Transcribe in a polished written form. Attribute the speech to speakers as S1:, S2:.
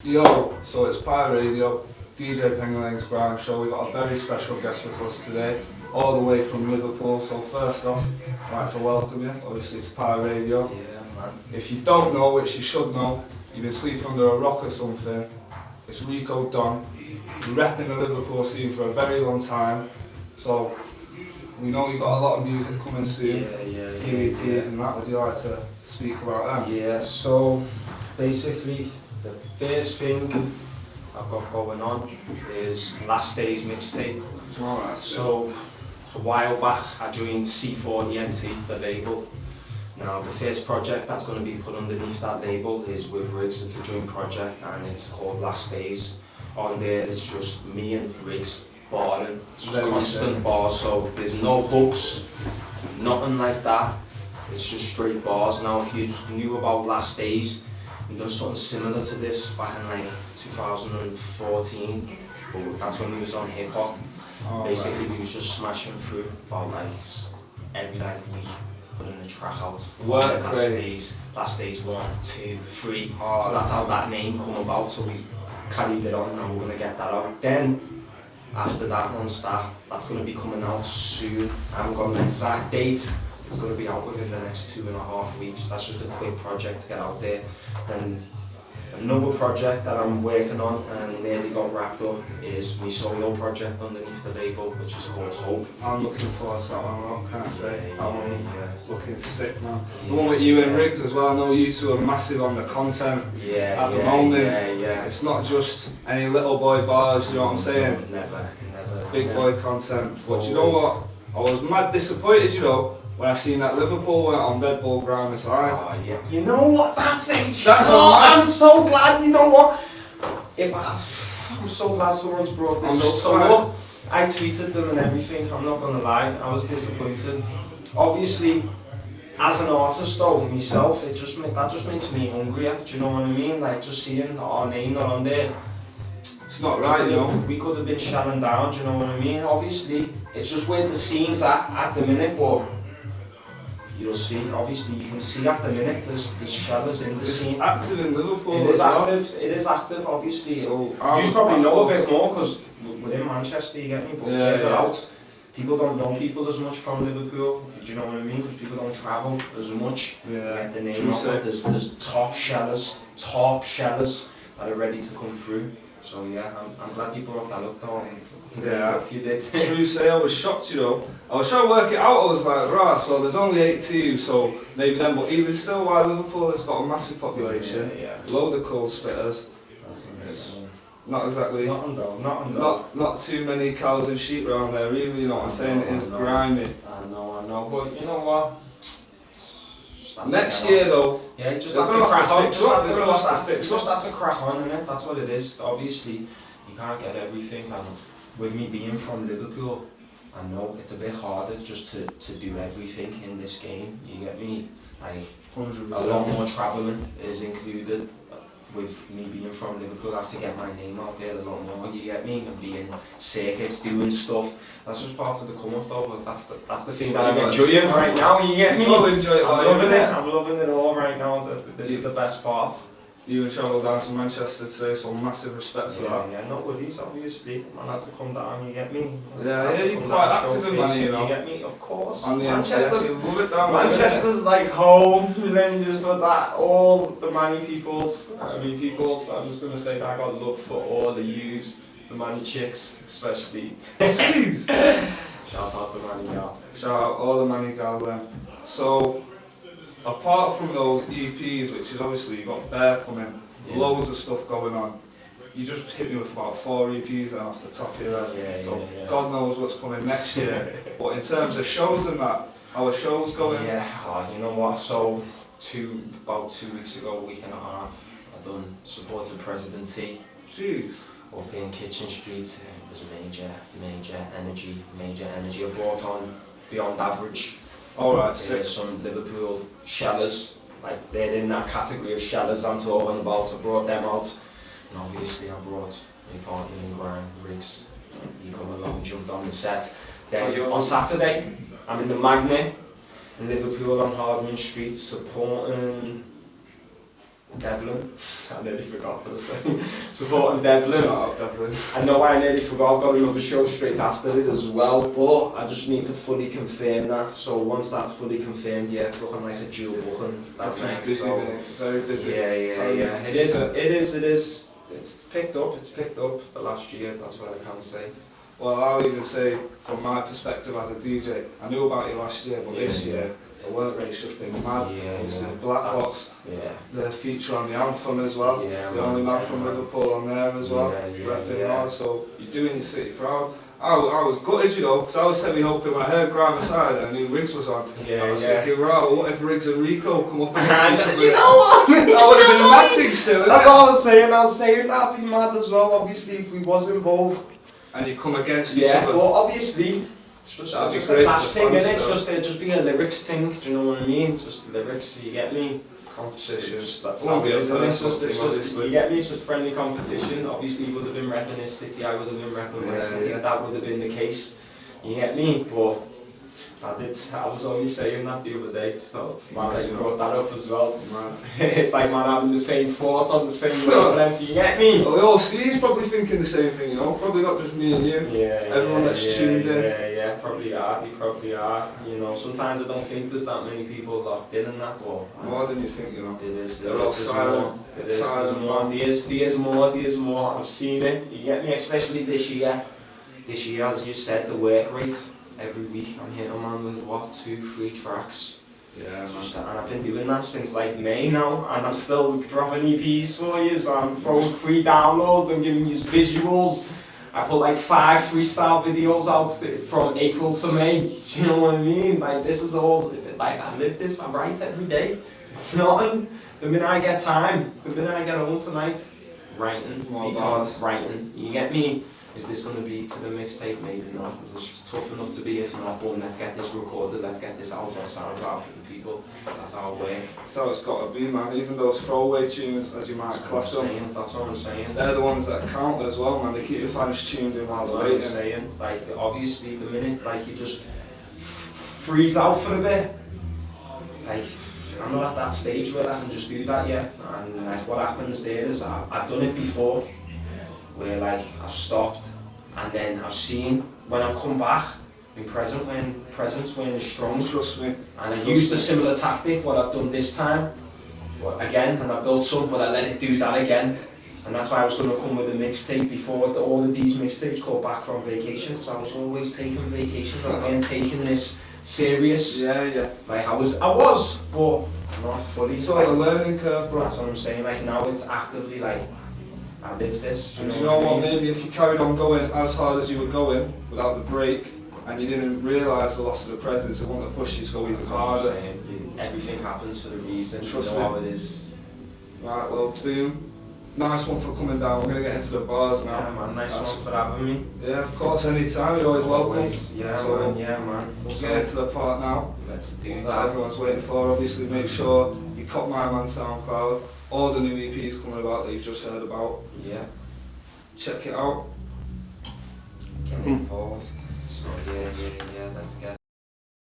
S1: Yo, so it's Pirate Radio, DJ Pengaleng's Grime Show. We've got a very special guest with us today, all the way from Liverpool. So first off, I'd like to welcome you. Obviously it's Pirate Radio.
S2: Yeah, man.
S1: If you don't know, which you should know, you've been sleeping under a rock or something, it's Rico Don, repping the Liverpool scene for a very long time. So we know you've got a lot of music coming soon, few EPs and that. Would you like to speak about them?
S2: Yeah, so basically the first thing I've got going on is Last Day's mixtape.
S1: Alright.
S2: So a while back I joined C40NT, the label. Now the first project that's going to be put underneath that label is with Wrigz. It's a joint project and it's called Last Days. On there it's just me and Wrigz barring, it's just constant bars, so there's no hooks, nothing like that. It's just straight bars. Now if you knew about Last Days, we've done something similar to this back in like 2014, but that's when we was on hip hop. Basically we was just smashing through about like every like week, putting a track out. Last Days 1, 2, 3. So that's how that name come about, so we carried it on and we're going to get that out. Then after that non-stop, that's going to be coming out soon. I haven't got an exact date. It's going to be out within the next 2.5 weeks. That's just a quick project to get out there. And another project that I'm working on and nearly got wrapped up is my solo project underneath the label, which is called Hope.
S1: I'm looking forward to that one, what can I say? That one,
S2: Yeah.
S1: looking sick, man. The one with you and Wrigz as well. I know you two are massive on the content at the moment. It's not just any little boy bars, you know what I'm saying?
S2: Never.
S1: Big boy content. But you know what? I was mad disappointed, you know, when I seen that Liverpool went on Red Bull Grime-A-Side.
S2: Oh yeah. You know what? That's it.
S1: I'm
S2: so glad. You know what? I'm so glad someone's brought this up. So look, I tweeted them and everything. I'm not gonna lie. I was disappointed. Obviously, as an artist though, myself, that just makes me hungrier. Do you know what I mean? Like just seeing our name not on there.
S1: It's not right, you know.
S2: We could have been shutting down. Do you know what I mean? Obviously, it's just where the scene's at the minute, but. You'll see, obviously you can see at the minute there's shellers in the scene.
S1: It's active in Liverpool.
S2: It is active obviously.
S1: So,
S2: you probably know a bit more because we're in Manchester, you get me, but further out, people don't know people as much from Liverpool, do you know what I mean? Because people don't travel as much. Get the name out there. There's top shellers that are ready to come through. So yeah, I'm glad you brought that up though.
S1: Yeah,
S2: if you did.
S1: True say, I was shocked, you know. I was trying to work it out, I was like, right, well there's only 8 teams, so maybe then, but even still, while Liverpool has got a massive population, load of cold spitters, not exactly, not too many cows and sheep around there either, you know what I'm saying, it is grimy.
S2: I know, but you know what?
S1: Next year though,
S2: you just have to crack on, just have to crack on, innit? That's what it is. Obviously, you can't get everything, and with me being from Liverpool, I know it's a bit harder just to do everything in this game, you get me? Like,
S1: 100%.
S2: a lot more travelling is included. With me being from Liverpool, I have to get my name out there a lot more, you get me? And being circuits, doing stuff. That's just part of the come up though, but that's the thing that I'm enjoying right now, you get me?
S1: I'm
S2: loving it all right now, this is the best part.
S1: You and travelled down to Manchester today, so massive respect for that.
S2: Yeah, no worries, obviously. Man had to come down, you get me?
S1: You're quite active in money, you know.
S2: You get me? Of course.
S1: On the
S2: Manchester's like home, let me just put that. All the Manny peoples, I'm just going to say that I got love for all the yous, the Manny chicks, especially. Shout out the Manny gal.
S1: Shout out all the Manny gal then. So, apart from those EPs, which is obviously you've got Bear coming, loads of stuff going on, you just hit me with about 4 EPs and off the top of your head. God knows what's coming next year. But in terms of shows and that, how are shows going?
S2: You know what, so about 2 weeks ago, a week and a half, I done supported President T.
S1: Jeez.
S2: Up in Kitchen Street. It was major energy. I brought on Beyond Average.
S1: Alright,
S2: some Liverpool shellers, like they're in that category of shellers I'm talking about. I brought them out, and obviously I brought my partner in grime, Wrigz. He come along, jumped on the set. Then on Saturday, I'm in the Magnet in Liverpool on Hardman Street supporting Devlin. I nearly forgot for the same. Supporting Devlin.
S1: Shout out Devlin.
S2: I know I nearly forgot, I've got another show straight after it as well, but I just need to fully confirm that. So once that's fully confirmed, yeah, it's looking like a dual booking that night.
S1: Busy,
S2: So
S1: mate. Very busy.
S2: yeah. It is. It's picked up the last year, that's what I can say.
S1: Well, I'll even say, from my perspective as a DJ, I knew about you last year, but this year, the work rate's just been mad. Obviously, the Black Box, the feature on the anthem as well, the only man from Liverpool on there as well, repping hard, so you're doing your city proud. I was gutted, you know, because I was semi-hoping when I heard Grime-A-Side, I knew Wrigz was on. I was thinking, right, what if Wrigz and Rico come up against each other?
S2: You know what?
S1: That would have been a mad thing still,
S2: That's all I was saying. I was saying that'd be mad as well, obviously, if we was involved.
S1: And you come against each
S2: Yeah,
S1: other.
S2: but obviously, it's just a clash thing, innit? It'd just be a lyrics thing, do you know what I mean? Just lyrics, you get me?
S1: Competition.
S2: That's how it is, isn't it? It's just, you get me? It's just friendly competition. Obviously, he would have been repping his city, I would have been repping my city, that would have been the case. You get me? But I was only saying that the other day, so it's mad that you brought that up as well. It's like man having the same thoughts on the same wavelength, you get me?
S1: Well, the whole scene's probably thinking the same thing, you know? Probably not just me and you. Everyone that's tuned in.
S2: Yeah, probably are. You know, sometimes I don't think there's that many people locked in and that, but
S1: more than you think, you know.
S2: It is.
S1: They're all silent.
S2: There's more. There is more. I've seen it. You get me? Especially this year. This year, as you said, the work rate. Every week I'm hitting a man with what, 2-3 tracks.
S1: Yeah, man.
S2: And I've been doing that since like May now, and I'm still dropping EPs for you, so I'm throwing free downloads, I'm giving you visuals. I put like 5 freestyle videos out from April to May, do you know what I mean? Like this is all, like I live this, I write every day. It's nothing. The minute I get time, the minute I get home tonight, writing, beats on, writing, you get me? Is this going to be to the mixtape? Maybe not, because it's just tough enough to be if not, but let's get this recorded, let's get this out on SoundCloud for the people. That's our way.
S1: That's how it's got to be, man. Even those throwaway tunes, as you might class them,
S2: that's what I'm saying.
S1: they're the ones that count as well, man. They keep the fans tuned in while they're waiting.
S2: Saying. Like, obviously, the minute like you just freeze out for a bit, like, I'm not at that stage where I can just do that yet. And like, what happens there is I've done it before, where like I've stopped and then I've seen when I've come back, my presence when it's strong.
S1: Trust me.
S2: And I used a similar tactic, what I've done this time, again, and I built some, but I let it do that again. And that's why I was going to come with a mixtape before all of these mixtapes go back from vacation, because I was always taking vacations, I wasn't taking this serious.
S1: Yeah.
S2: Like I was, but not fully.
S1: It's all a learning curve, bro.
S2: That's what I'm saying. Like now it's actively like I live this.
S1: And you know what? Maybe if you carried on going as hard as you were going without the break, and you didn't realise the loss of the presence, it wouldn't have pushed you to go even harder.
S2: Everything happens for the reason.
S1: Trust
S2: you know
S1: me.
S2: how it is.
S1: Right, well, Boom, nice one for coming down. We're going to get into the bars now.
S2: Yeah, man. Nice one for having me.
S1: Yeah, of course, anytime. You're always welcome.
S2: Yeah, man.
S1: We'll get into the part now.
S2: Let's do
S1: That
S2: that.
S1: everyone's waiting for. Obviously, make sure you cop my man SoundCloud. All the new EPs coming about that you've just heard about.
S2: Yeah.
S1: Check it out.
S2: Get involved. So yeah, let's get